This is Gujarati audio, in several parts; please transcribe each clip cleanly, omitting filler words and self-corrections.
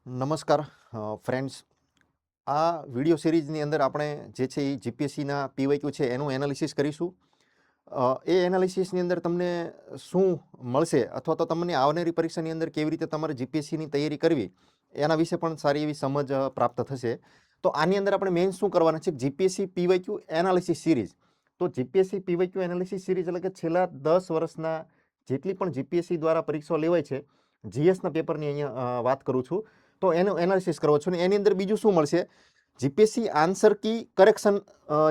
નમસ્કાર ફ્રેન્ડ્સ. આ વિડિયો સિરીઝની અંદર આપણે જે છે એ જીપીએસસીના પીવાયક્યુ છે એનું એનાલિસિસ કરીશું. એ એનાલિસિસની અંદર તમને શું મળશે અથવા તો તમને આવનારી પરીક્ષાની અંદર કેવી રીતે તમારે જીપીએસસીની તૈયારી કરવી એના વિશે પણ સારી એવી સમજ પ્રાપ્ત થશે. તો આની અંદર આપણે મેઇન શું કરવાના છે, જીપીએસસી પીવાયક્યુ એનાલિસિસ સિરીઝ. તો જીપીએસસી પીવાયક્યુ એનાલિસિસ સિરીઝ એટલે કે છેલ્લા 10 વર્ષના જેટલી પણ જીપીએસસી દ્વારા પરીક્ષાઓ લેવાય છે, જીએસના પેપરની અહીંયા વાત કરું છું, તો એનું એનાલિસિસ કરવો છો. ને એની અંદર બીજું શું મળશે, જીપીએસસી આન્સર કી કરેક્શન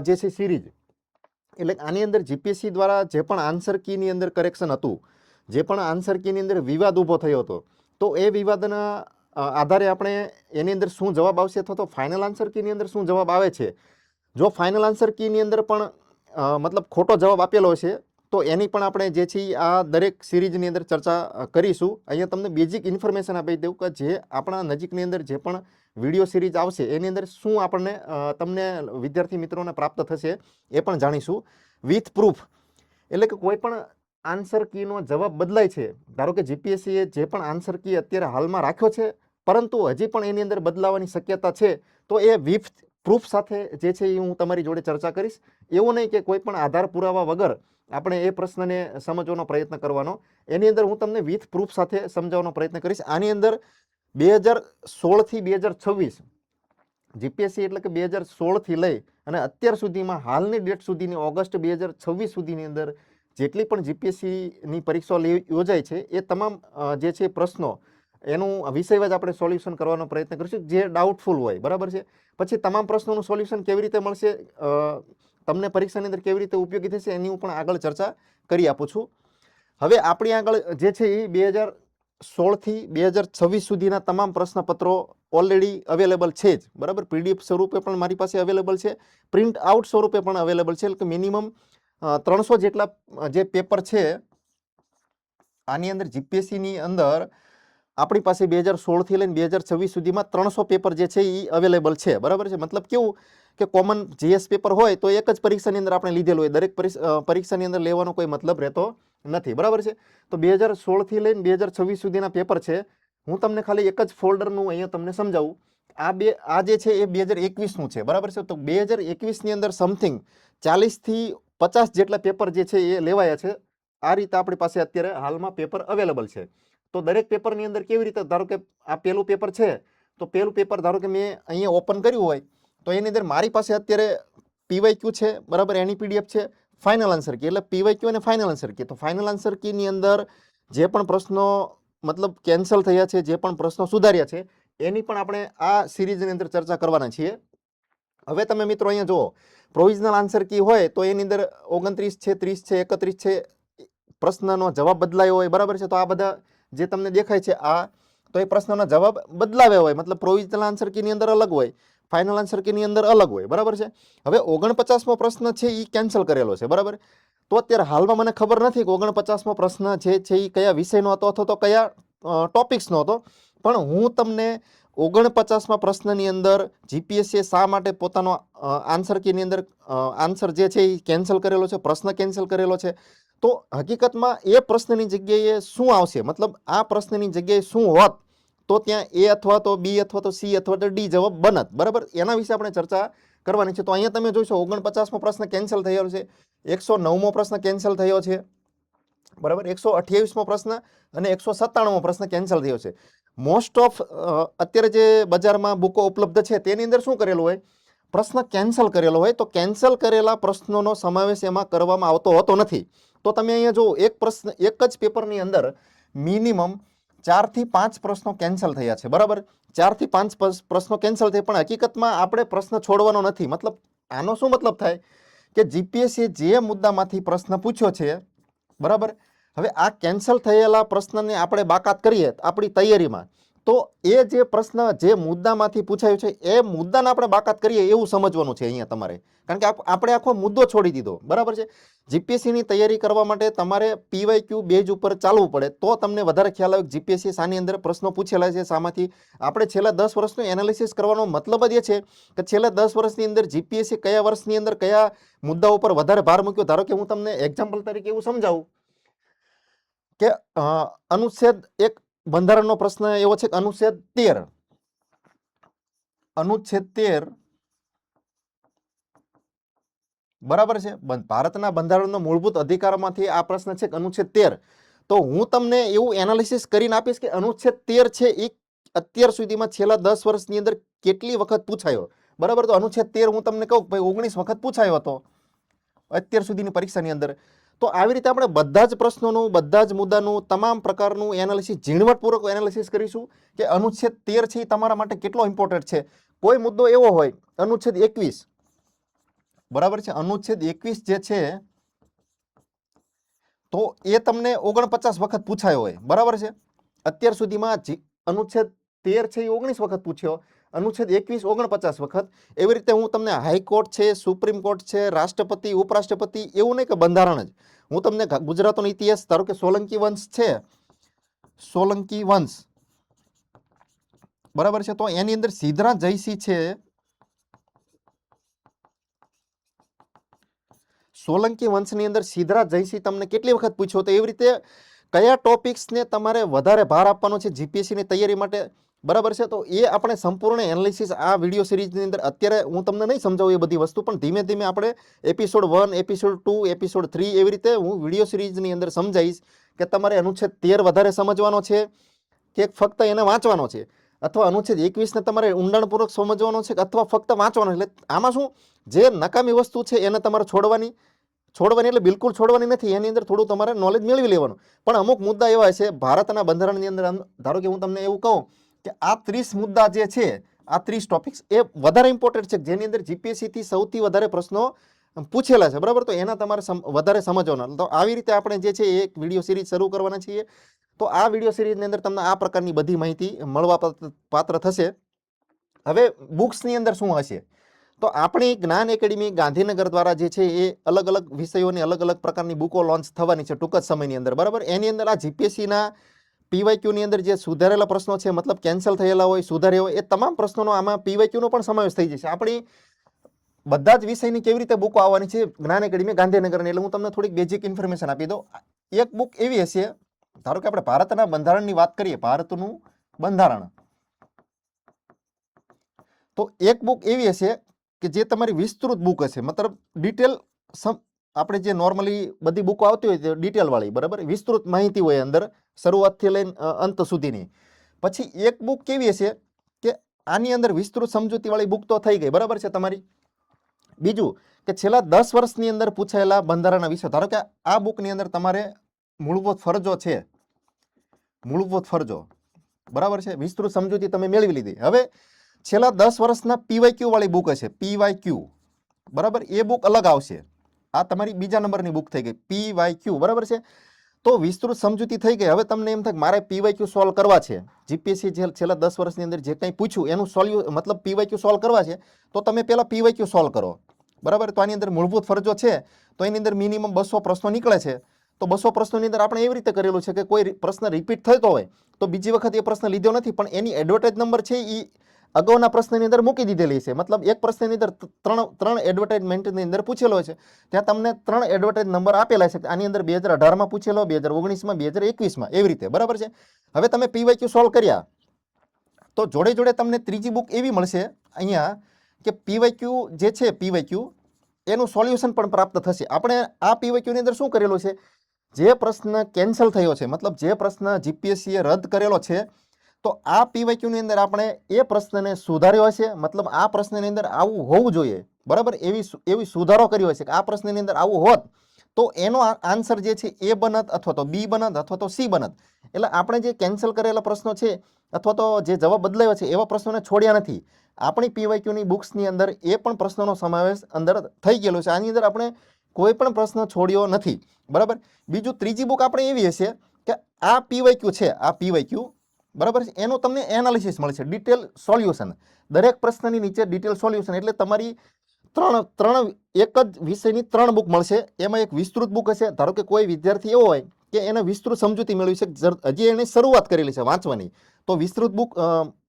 જે છે સિરીઝ. એટલે આની અંદર જીપીએસસી દ્વારા જે પણ આન્સર કીની અંદર કરેક્શન હતું, જે પણ આન્સર કીની અંદર વિવાદ ઊભો થયો હતો, તો એ વિવાદના આધારે આપણે એની અંદર શું જવાબ આવશે અથવા તો ફાઇનલ આન્સર કીની અંદર શું જવાબ આવે છે. જો ફાઇનલ આન્સર કીની અંદર પણ મતલબ ખોટો જવાબ આપેલો છે તો એની પણ આપણે જે છે આ દરેક સિરીઝની અંદર ચર્ચા કરીશું. અહીંયા તમને બેઝિક ઇન્ફોર્મેશન આપી દઉં કે જે આપણા નજીકની અંદર જે પણ વિડીયો સિરીઝ આવશે એની અંદર શું આપણને તમને વિદ્યાર્થી મિત્રોને પ્રાપ્ત થશે એ પણ જાણીશું વિથ પ્રૂફ. એટલે કે કોઈ પણ આન્સર કીનો જવાબ બદલાય છે, ધારો કે જીપીએસસીએ જે પણ આન્સર કી અત્યારે હાલમાં રાખ્યો છે પરંતુ હજી પણ એની અંદર બદલાવાની શક્યતા છે, તો એ વિથ પ્રૂફ સાથે જે છે એ હું તમારી જોડે ચર્ચા કરીશ. એવું નહીં કે કોઈ પણ આધાર પુરાવા વગર આપણે એ પ્રશ્નને સમજવાનો પ્રયત્ન કરવાનો. એની અંદર હું તમને વિથ પ્રૂફ સાથે સમજાવવાનો પ્રયત્ન કરીશ. આની અંદર 2016 થી 2026 જીપીએસસી એટલે કે 2016 થી લઈ અને અત્યાર સુધીમાં હાલની ડેટ સુધીની ઓગસ્ટ 2026 સુધીની અંદર જેટલી પણ જીપીએસસીની પરીક્ષાઓ યોજાય છે એ તમામ જે છે પ્રશ્નો એનું વિષયવાઇઝ આપણે સોલ્યુશન કરવાનો પ્રયત્ન કરીશું, જે ડાઉટફુલ હોય. બરાબર છે. પછી તમામ પ્રશ્નોનું સોલ્યુશન કેવી રીતે મળશે, તમને પરીક્ષાની અંદર કેવી રીતે ઉપયોગી થશે, એની હું પણ આગળ ચર્ચા કરી આપું છું. હવે આપણી આગળ જે છે એ 2016 થી 2026 સુધીના તમામ પ્રશ્નપત્રો ઓલરેડી અવેલેબલ છે જ. બરાબર, પીડીએફ સ્વરૂપે પણ મારી પાસે અવેલેબલ છે, પ્રિન્ટ આઉટ સ્વરૂપે પણ અવેલેબલ છે. એટલે કે મિનિમમ 300 જેટલા જે પેપર છે આની અંદર જીપીએસસીની અંદર આપણી પાસે 2016 થી લઈને 2026 સુધીમાં 300 પેપર જે છે એ અવેલેબલ છે. બરાબર છે. મતલબ કેવું કે કોમન જીએસ પેપર હોય તો એક જ પરીક્ષાની અંદર આપણે લીધેલું હોય, દરેક પરીક્ષાની અંદર લેવાનો કોઈ મતલબ રહેતો નથી. બરાબર છે. તો 2016 થી લઈને 2026 સુધીના પેપર છે. હું તમને ખાલી એક જ ફોલ્ડરનું અહીંયા તમને સમજાવું. આ જે છે એ 2021નું છે. બરાબર છે. તો 2021ની અંદર સમથિંગ 40 થી 50 જેટલા પેપર જે છે એ લેવાયા છે. આ રીતે આપણી પાસે અત્યારે હાલમાં પેપર અવેલેબલ છે. તો દરેક પેપરની અંદર કેવી રીતે, ધારો કે આ પહેલું પેપર છે, તો પહેલું પેપર ધારો કે મેં અહીંયા ઓપન કર્યું હોય તો એની અંદર મારી પાસે અત્યારે પીવાયક્યુ છે. બરાબર, એની પીડીએફ છે, ફાઇનલ આન્સર કી એટલે પીવાયક્યુ અને ફાઇનલ આન્સર કી. તો ફાઇનલ આન્સર કીની અંદર જે પણ પ્રશ્નો મતલબ કેન્સલ થયા છે, જે પણ પ્રશ્નો સુધાર્યા છે, એની પણ આપણે આ સિરીઝની અંદર ચર્ચા કરવાના છીએ. હવે તમે મિત્રો અહીંયા જુઓ, પ્રોવિઝનલ આન્સર કી હોય તો એની અંદર 29 છે, 30 છે, 31 છે, પ્રશ્નનો જવાબ બદલાયો હોય. બરાબર છે. તો આ બધા જે તમને દેખાય છે આ, તો એ પ્રશ્નનો જવાબ બદલાવ્યો હોય, મતલબ પ્રોવિઝનલ આન્સર કીની અંદર અલગ હોય, ફાઇનલ આન્સર કીની અંદર અલગ હોય. બરાબર છે. હવે 49મો પ્રશ્ન છે એ કેન્સલ કરેલો છે. બરાબર. તો અત્યારે હાલમાં મને ખબર નથી કે 49મો પ્રશ્ન જે છે એ કયા વિષયનો હતો અથવા તો કયા ટોપિક્સનો હતો, પણ હું તમને 49મા પ્રશ્નની અંદર જીપીએસસીએ શા માટે પોતાનો આન્સર કીની અંદર આન્સર જે છે એ કેન્સલ કરેલો છે, પ્રશ્ન કેન્સલ કરેલો છે, તો હકીકતમાં એ પ્રશ્નની જગ્યાએ શું આવશે, મતલબ આ પ્રશ્નની જગ્યાએ શું હોત તો ત્યાં એ અથવા તો બી અથવા તો સી અથવા તો ડી જવાબ બનત. બરાબર, એના વિશે આપણે ચર્ચા કરવાની છે. તો અહીંયા તમે જોઈશો 49મો પ્રશ્ન કેન્સલ થયો છે, 109મો પ્રશ્ન કેન્સલ થયો છે. બરાબર, 128મો પ્રશ્ન અને 197મો પ્રશ્ન કેન્સલ થયો છે. મોસ્ટ ઓફ અત્યારે જે બજારમાં બુકો ઉપલબ્ધ છે તેની અંદર શું કરેલું હોય, પ્રશ્ન કેન્સલ કરેલો હોય, તો કેન્સલ કરેલા પ્રશ્નોનો સમાવેશ એમાં કરવામાં આવતો હોતો નથી. તો તમે અહીંયા જો એક પ્રશ્ન, એક જ પેપરની અંદર મિનિમમ 4 થી 5 પ્રશ્નો કેન્સલ થયા છે. બરાબર, 4 થી 5 પ્રશ્નો કેન્સલ થયા, પણ હકીકતમાં આપણે પ્રશ્ન છોડવાનો નથી. મતલબ આનો શું મતલબ થાય કે જીપીએસસી જે મુદ્દામાંથી પ્રશ્ન પૂછ્યો છે, બરાબર, હવે આ કેન્સલ થયેલા પ્રશ્નને આપણે બાકાત કરીએ આપણી તૈયારીમાં, તો એ જે પ્રશ્ન જે મુદ્દામાંથી પૂછાયો છે એ મુદ્દાને આપણે બાકાત કરીએ એવું સમજવાનું છે અહીંયા તમારે. કારણ કે આપણે આખો મુદ્દો છોડી દીધો. બરાબર છે. જીપીએસસીની તૈયારી કરવા માટે તમારે પીવાયક્યુ બેઝ ઉપર ચાલવું પડે તો તમને વધારે ખ્યાલ આવે કે જીપીએસસી શાની અંદર પ્રશ્નો પૂછેલા છે, શામાંથી. આપણે છેલ્લા 10 વર્ષનું એનાલિસિસ કરવાનો મતલબ જ એ છે કે છેલ્લા 10 વર્ષની અંદર જીપીએસસી કયા વર્ષની અંદર કયા મુદ્દા ઉપર વધારે ભાર મૂક્યો. ધારો કે હું તમને એક્ઝામ્પલ તરીકે એવું સમજાવું કે અનુચ્છેદ 1 બંધારણનો પ્રશ્ન એવો છે કે અનુચ્છેદ 13, અનુચ્છેદ 13 બરાબર છે. ભારતના બંધારણનો મૂળભૂત અધિકારોમાંથી આ પ્રશ્ન છે કે અનુચ્છેદ 13. તો હું તમને એવું એનાલિસિસ કરીને આપીશ કે અનુચ્છેદ 13 છે એ અત્યાર સુધીમાં છેલ્લા 10 વર્ષની અંદર કેટલી વખત પૂછાયો. બરાબર, તો અનુચ્છેદ 13 હું તમને કહું ભાઈ 19 વખત પૂછાયો હતો અત્યાર સુધીની પરીક્ષાની અંદર. તો આવી રીતે આપણે બધા જ પ્રશ્નોનું, બધા જ મુદ્દાનું, તમામ પ્રકારનું એનાલિસિસ, ઝીણવટપૂર્વક એનાલિસિસ કરીશું કે અનુચ્છેદ 13 છે એ તમારા માટે કેટલો ઇમ્પોર્ટન્ટ છે. કોઈ મુદ્દો એવો હોય, અનુચ્છેદ 21, બરાબર છે, અનુચ્છેદ 21 જે છે તો એ તમને 49 વખત પૂછાયો હોય, બરાબર છે. અત્યાર સુધીમાં અનુચ્છેદ 13 છે એ 19 વખત પૂછ્યો, અનુચ્છેદ 21 49 વખત. એવી રીતે હું તમને હાઈકોર્ટ છે, સુપ્રીમ કોર્ટ છે, રાષ્ટ્રપતિ, ઉપરાષ્ટ્રપતિ, એવું નહીં કે બંધારણ જ. હું તમને ગુજરાતનો ઇતિહાસ, ધારો કે સોલંકી વંશ છે, સોલંકી વંશ, બરાબર છે, તો એની અંદર સિદ્ધરાજ જયસિંહ છે, સોલંકી વંશની અંદર સિદ્ધરાજ જયસિંહ તમને કેટલી વખત પૂછ્યો. તો એવી રીતે કયા ટોપિક્સને તમારે વધારે ભાર આપવાનો છે જીપીએસસીની તૈયારી માટે, બરાબર છે. તો એ આપણે સંપૂર્ણ એનાલિસિસ આ વિડીયો સિરીઝની અંદર, અત્યારે હું તમને નહીં સમજાવું એ બધી વસ્તુ, પણ ધીમે ધીમે આપણે એપિસોડ 1, એપિસોડ 2, એપિસોડ 3 એવી રીતે હું વિડીયો સિરીઝની અંદર સમજાવીશ કે તમારે અનુચ્છેદ 13 વધારે સમજવાનો છે કે ફક્ત એને વાંચવાનો છે, અથવા અનુચ્છેદ 21 ને તમારે ઊંડાણપૂર્વક સમજવાનો છે અથવા ફક્ત વાંચવાનો. એટલે આમાં શું, જે નકામી વસ્તુ છે એને તમારે છોડવાની એટલે બિલકુલ છોડવાની નથી, એની અંદર થોડું તમારે નોલેજ મેળવી લેવાનું. પણ અમુક મુદ્દા એવા છે ભારતના બંધારણની અંદર, ધારો કે હું તમને એવું કહું કે આ 30 મુદ્દા જે છે, આ 30 ટોપિક્સ એ વધારે ઇમ્પોર્ટન્ટ છે, જેની અંદર જીપીએસસી થી સૌથી વધારે પ્રશ્નો પૂછેલા છે, બરાબર. તો એના તમારે વધારે સમજવાના. તો આવી રીતે આપણે જે છે એક વિડીયો સિરીઝ શરૂ કરવાના છીએ. તો આ વિડીયો સિરીઝની અંદર તમને આ પ્રકારની બધી માહિતી મળવા પાત્ર થશે. હવે બુક્સની અંદર શું હશે, તો આપણી જ્ઞાન એકેડમી ગાંધીનગર દ્વારા જે છે એ અલગ અલગ વિષયોની અલગ અલગ પ્રકારની બુકો લોન્ચ થવાની છે ટૂંક જ સમયની અંદર, બરાબર. એની અંદર આ જીપીએસસીના પીવાયક્યુની અંદર જે સુધારેલા પ્રશ્નો છે, મતલબ કેન્સલ થયેલા હોય, સુધાર્યા હોય, એ તમામ પ્રશ્નોનો આમાં પીવાયક્યુનો પણ સમાવેશ થઈ જશે. આપણી બધા જ વિષયની કેવી રીતે બુકો આવવાની છે જ્ઞાન એકેડમી ગાંધીનગરની, એટલે હું તમને થોડીક બેઝિક ઇન્ફોર્મેશન આપી દઉં. એક બુક એવી હશે, ધારો કે આપણે ભારતના બંધારણની વાત કરીએ, ભારતનું બંધારણ, તો એક બુક એવી હશે કે જે તમારી વિસ્તૃત બુક હશે, મતલબ ડિટેલ, આપણે જે નોર્મલી બધી બુકો આવતી હોય ડિટેલ વાળી, બરાબર, વિસ્તૃત માહિતી હોય અંદર શરૂઆતથી લઈને અંત સુધીની. પછી એક બુક કેવી હશે કે આની અંદર વિસ્તૃત સમજૂતી વાળી બુક તો થઈ ગઈ, બરાબર છે તમારી. બીજું કે છેલ્લા 10 વર્ષની અંદર પૂછાયેલા બંધારણના વિષય, ધારો કે આ બુકની અંદર તમારે મૂળભૂત ફરજો છે, મૂળભૂત ફરજો, બરાબર છે, વિસ્તૃત સમજૂતી તમે મેળવી લીધી. હવે છેલ્લા 10 વર્ષના પીવાયક્યુ વાળી બુક હશે, પીવાયક્યુ, બરાબર, એ બુક અલગ આવશે. આ તમારી બીજા નંબરની બુક થઈ ગઈ પીવાયક્યુ, બરાબર છે. તો વિસ્તૃત સમજૂતી થઈ ગઈ. હવે તમને એમ થાય કે મારે પીવાયક્યુ સોલ્વ કરવા છે, જીપીએસસી છેલ્લા 10 વર્ષની અંદર જે કંઈ પૂછ્યું એનું મતલબ પીવાયક્યુ સોલ્વ કરવા છે, તો તમે પહેલા પીવાયક્યુ સોલ્વ કરો, બરાબર. તો આની અંદર મૂળભૂત ફરજો છે, તો એની અંદર મિનિમમ 200 પ્રશ્નો નીકળે છે. તો 200 પ્રશ્નોની અંદર આપણે એવી રીતે કરેલું છે કે કોઈ પ્રશ્ન રિપીટ થતો હોય તો બીજી વખત એ પ્રશ્ન લીધો નથી, પણ એની એડવર્ટાઇઝ નંબર છે એ અગાઉના પ્રશ્નની અંદર મૂકી દીધેલી છે. મતલબ એક પ્રશ્નની અંદર ત્રણ એડવર્ટાઇઝમેન્ટની અંદર પૂછેલો છે, ત્યાં તમને 3 એડવર્ટાઇઝ નંબર આપેલા છે. આની અંદર 2018માં પૂછેલો, 2019માં, 2021માં, એવી રીતે, બરાબર છે. હવે તમે પીવાયક્યુ સોલ્વ કર્યા તો જોડે જોડે તમને ત્રીજી બુક એવી મળશે અહીંયા કે પીવાયક્યુ જે છે, પીવાયક્યુ એનું સોલ્યુશન પણ પ્રાપ્ત થશે. આપણે આ પીવાયક્યુની અંદર શું કરેલું છે, જે પ્રશ્ન કેન્સલ થયો છે, મતલબ જે પ્રશ્ન જીપીએસસીએ રદ કરેલો છે, તો આ પીવાયક્યુની અંદર આપણે એ પ્રશ્નને સુધાર્યો હશે, મતલબ આ પ્રશ્નની અંદર આવું હોવું જોઈએ, બરાબર, એવી સુધારો કર્યો હશે કે આ પ્રશ્નની અંદર આવું હોત તો એનો આન્સર જે છે એ બનત, અથવા તો બી બનત, અથવા તો સી બનત. એટલે આપણે જે કેન્સલ કરેલા પ્રશ્નો છે અથવા તો જે જવાબ બદલાયો છે એવા પ્રશ્નોને છોડ્યા નથી. આપણી પીવાયક્યુની બુક્સની અંદર એ પણ પ્રશ્નોનો સમાવેશ અંદર થઈ ગયેલો છે. આની અંદર આપણે કોઈ પણ પ્રશ્ન છોડ્યો નથી, બરાબર. બીજું ત્રીજી બુક આપણે એવી હશે કે આ પીવાયક્યુ છે, આ પીવાયક્યુ, બરાબર છે, એનું તમને એનાલિસિસ મળશે, ડિટેલ સોલ્યુશન, દરેક પ્રશ્નની નીચે ડિટેલ સોલ્યુશન. એટલે તમારી ત્રણ એક જ વિષયની 3 બુક મળશે. એમાં એક વિસ્તૃત બુક હશે, ધારો કે કોઈ વિદ્યાર્થી એવો હોય કે એને વિસ્તૃત સમજૂતી મેળવી છે, હજી એને શરૂઆત કરેલી છે વાંચવાની, તો વિસ્તૃત બુક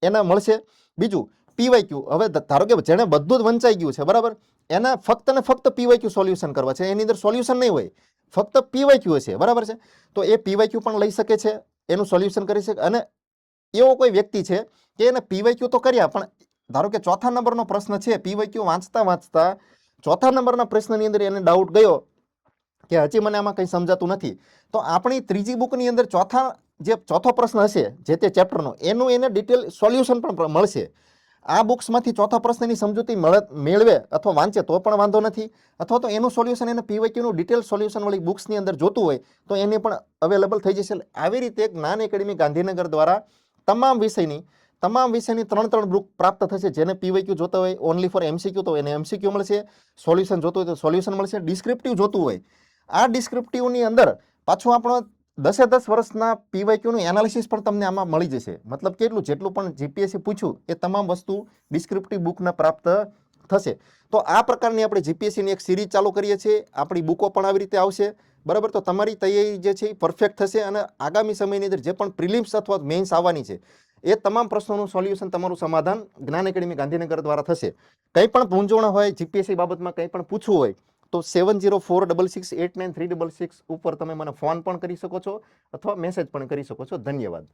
એના મળશે. બીજું પીવાયક્યુ, હવે ધારો કે જેને બધું જ વંચાઈ ગયું છે, બરાબર, એના ફક્ત ને ફક્ત પીવાયક્યુ સોલ્યુશન કરવા છે, એની અંદર સોલ્યુશન નહીં હોય, ફક્ત પીવાયક્યુ હશે, બરાબર છે. તો એ પીવાયક્યુ પણ લઈ શકે છે, એનું સોલ્યુશન કરી શકે. અને એવો કોઈ વ્યક્તિ છે કે એને પીવાયક્યુ તો કર્યા પણ ધારો કે ચોથા નંબરનો પ્રશ્ન છે, પીવાયક્યુ વાંચતા વાંચતા ચોથા નંબરના પ્રશ્નની અંદર એને ડાઉટ ગયો કે હજી મને આમાં કંઈ સમજાતું નથી, તો આપણી ત્રીજી બુકની અંદર ચોથો પ્રશ્ન હશે જે તે ચેપ્ટરનો, એનું એને ડિટેલ સોલ્યુશન પણ મળશે. આ બુક્સમાંથી ચોથા પ્રશ્નની સમજૂતી મેળવે અથવા વાંચે તો પણ વાંધો નથી, અથવા તો એનું સોલ્યુશન એને પીવાયક્યુનું ડિટેલ સોલ્યુશન વાળી બુક્સની અંદર જોતું હોય તો એને પણ અવેલેબલ થઈ જશે. આવી રીતે જ્ઞાન એકેડમી ગાંધીનગર દ્વારા તમામ વિષયની 3 બુક પ્રાપ્ત થશે. જેને પીવાયક્યુ જોતા હોય ઓનલી ફોર એમસીક્યુ તો એને એમસીક્યુ મળશે, સોલ્યુશન જોતું હોય તો સોલ્યુશન મળશે, ડિસ્ક્રિપ્ટિવ જોતું હોય આ ડિસ્ક્રિપ્ટિવની અંદર પાછું આપણો 10 વર્ષના પીવાયક્યુનું એનાલિસિસ પણ તમને આમાં મળી જશે. મતલબ કેટલું જેટલું પણ જીપીએસસી પૂછ્યું એ તમામ વસ્તુ ડિસ્ક્રિપ્ટિવ બુકના પ્રાપ્ત થશે. તો આ પ્રકારની આપણે જીપીએસસીની એક સિરીઝ ચાલુ કરીએ છીએ. આપણી બુકો પણ આવી રીતે આવશે, બરાબર. તો તમારી તૈયારી જે છે એ પરફેક્ટ થશે અને આગામી સમયની અંદર જે પણ પ્રિલિમ્સ અથવા મેઇન્સ આવવાની છે એ તમામ પ્રશ્નોનું સોલ્યુશન, તમારું સમાધાન જ્ઞાન એકેડમી ગાંધીનગર દ્વારા થશે. કંઈ પણ મૂંઝવણ હોય જીપીએસસી બાબતમાં, કંઈ પણ પૂછવું હોય તો 7046689366 ઉપર તમે મને ફોન પણ કરી શકો છો અથવા મેસેજ પણ કરી શકો છો. ધન્યવાદ.